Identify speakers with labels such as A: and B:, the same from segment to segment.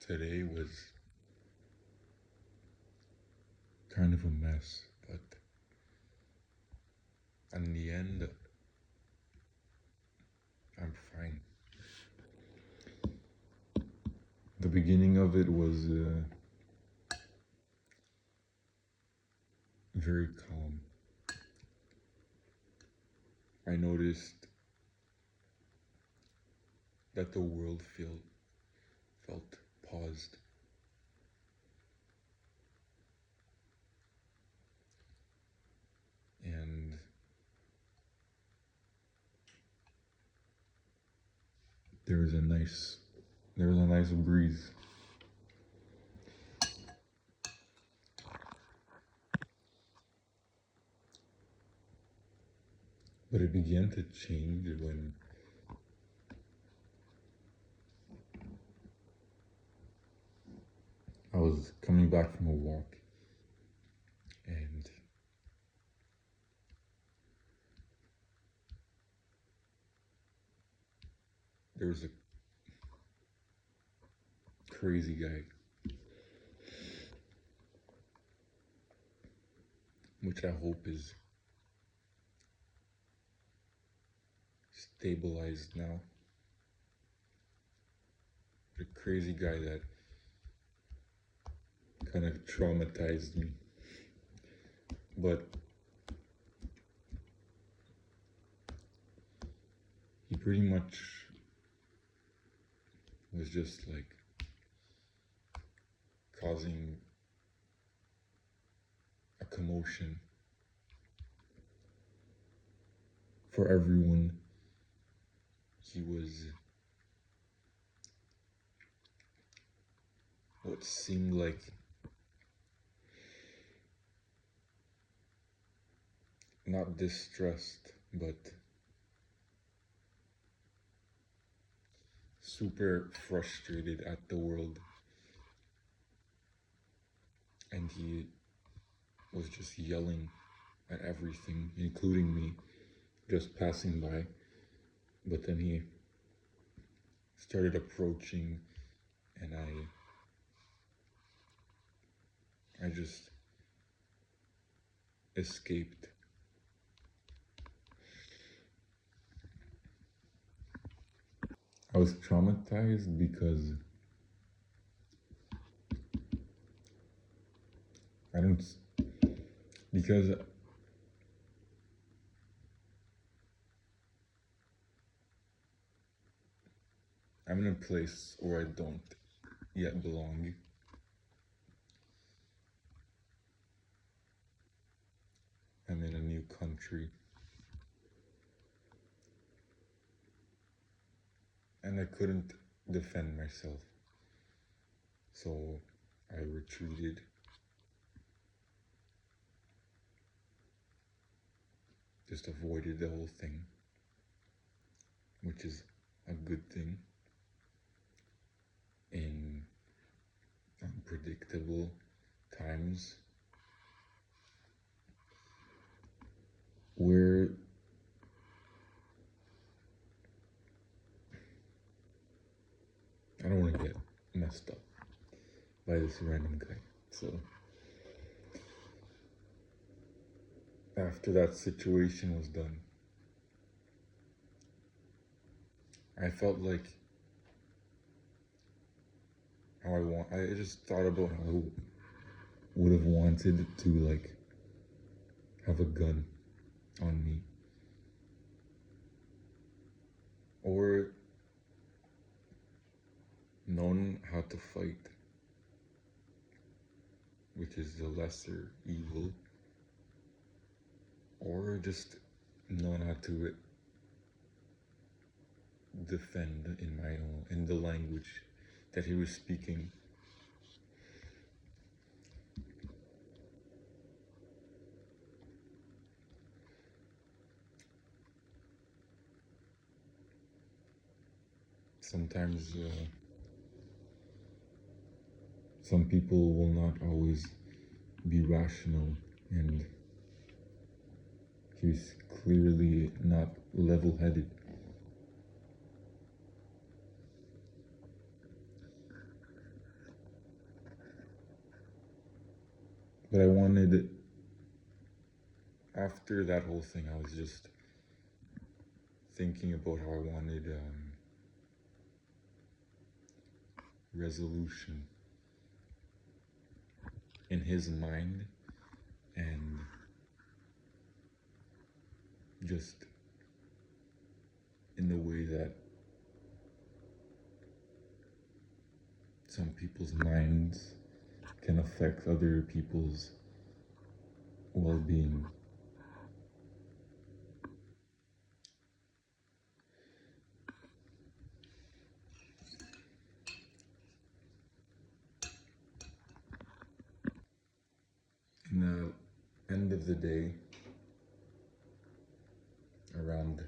A: Today was kind of a mess, but in the end, I'm fine. The beginning of it was very calm. I noticed that the world felt paused. And there was a nice breeze. But it began to change when I was coming back from a walk, and there was a crazy guy, which I hope is stabilized now. The crazy guy that kind of traumatized me. But he pretty much was just like causing a commotion for everyone. He was what seemed like not distressed, but super frustrated at the world. And he was just yelling at everything, including me, just passing by. But then he started approaching, and I just escaped. I was traumatized because I don't, because I'm in a place where I don't yet belong. I'm in a new country. And I couldn't defend myself. So I retreated. Just avoided the whole thing, which is a good thing in unpredictable times where I don't want to get messed up by this random guy. So after that situation was done, I felt like I just thought about how I would have wanted to like have a gun on me, or known how to fight, which is the lesser evil, or just known how to defend in the language that he was speaking. Sometimes some people will not always be rational, and he's clearly not level-headed. But I wanted, after that whole thing, I was just thinking about how I wanted resolution in his mind, and just in the way that some people's minds can affect other people's well-being. In the end of the day, around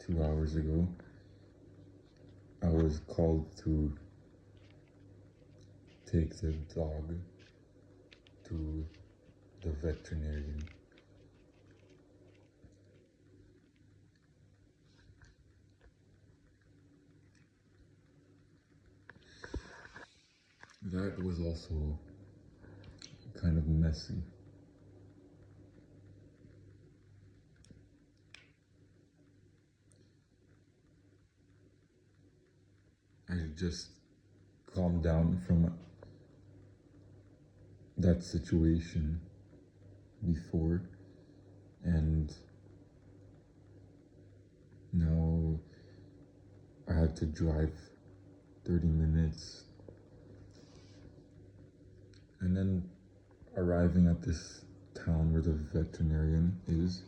A: 2 hours ago, I was called to take the dog to the veterinarian. That was also kind of messy. I just calmed down from that situation before, and now I had to drive 30 minutes, and then arriving at this town where the veterinarian is.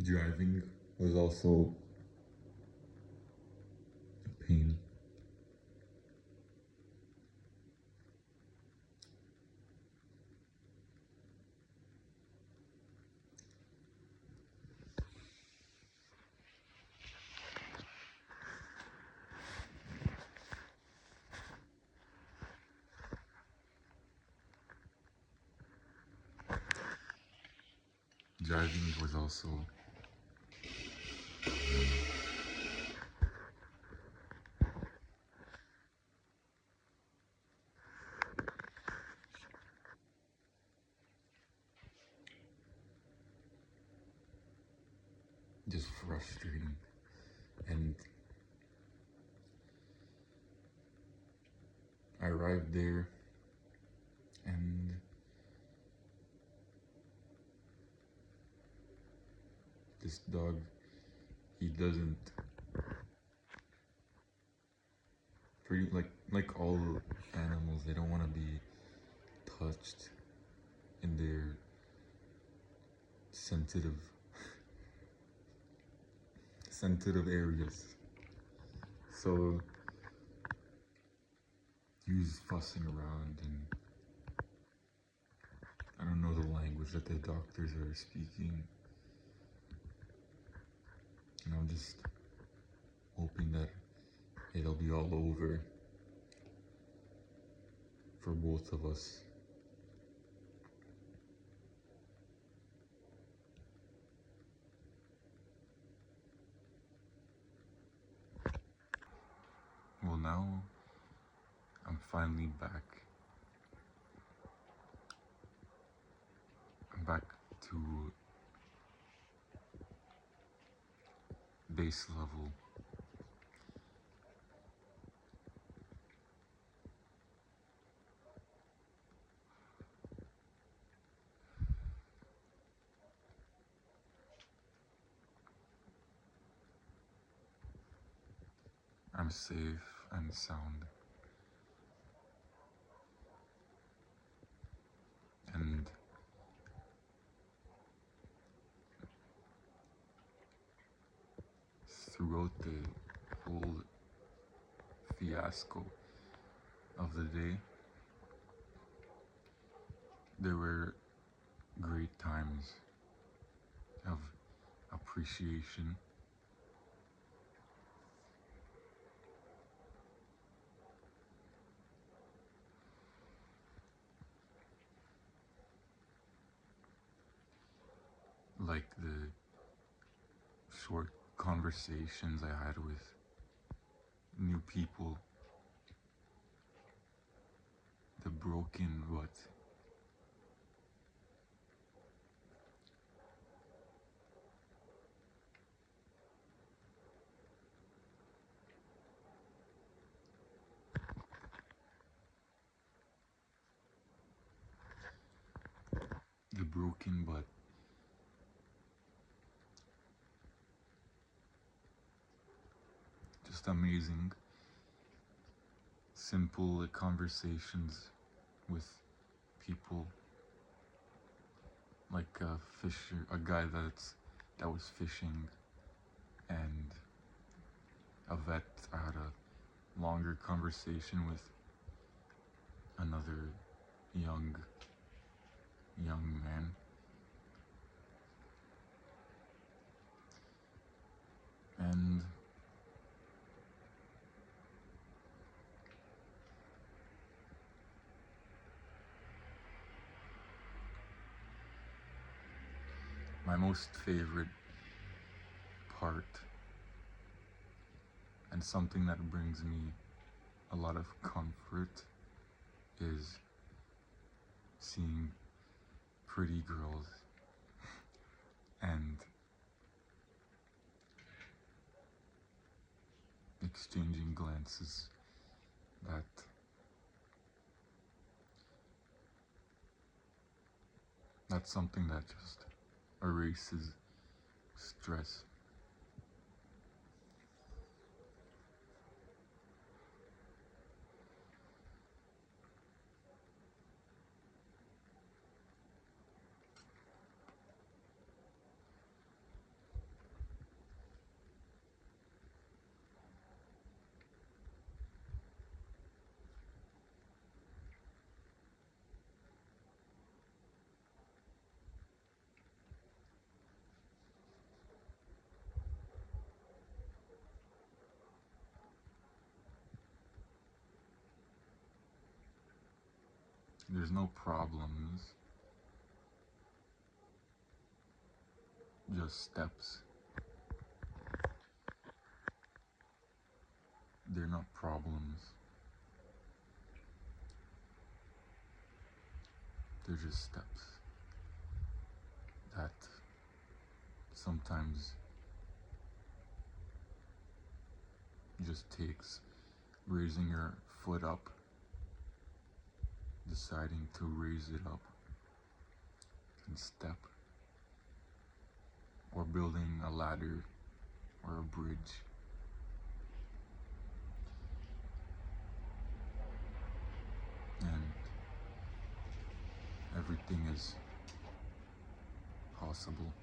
A: Driving was also a pain. Driving was also just frustrating, and I arrived there, and this dog, he doesn't, pretty like all animals, they don't want to be touched in their sensitive areas. So he was fussing around, and I don't know the language that the doctors are speaking, and I'm just hoping that it'll be all over for both of us. Well, now I'm finally back. I'm back to base level. I'm safe and sound. And throughout the whole fiasco of the day, there were great times of appreciation. Like the short conversations I had with new people, broken but the broken but just amazing simple conversations with people, like a fisher, a guy that was fishing, and a vet. I had a longer conversation with another young man, and my most favorite part, and something that brings me a lot of comfort, is seeing pretty girls and exchanging glances. That's something that just erases stress. There's no problems, just steps. They're not problems, they're just steps that sometimes just takes raising your foot up, deciding to raise it up and step, or building a ladder or a bridge. And everything is possible.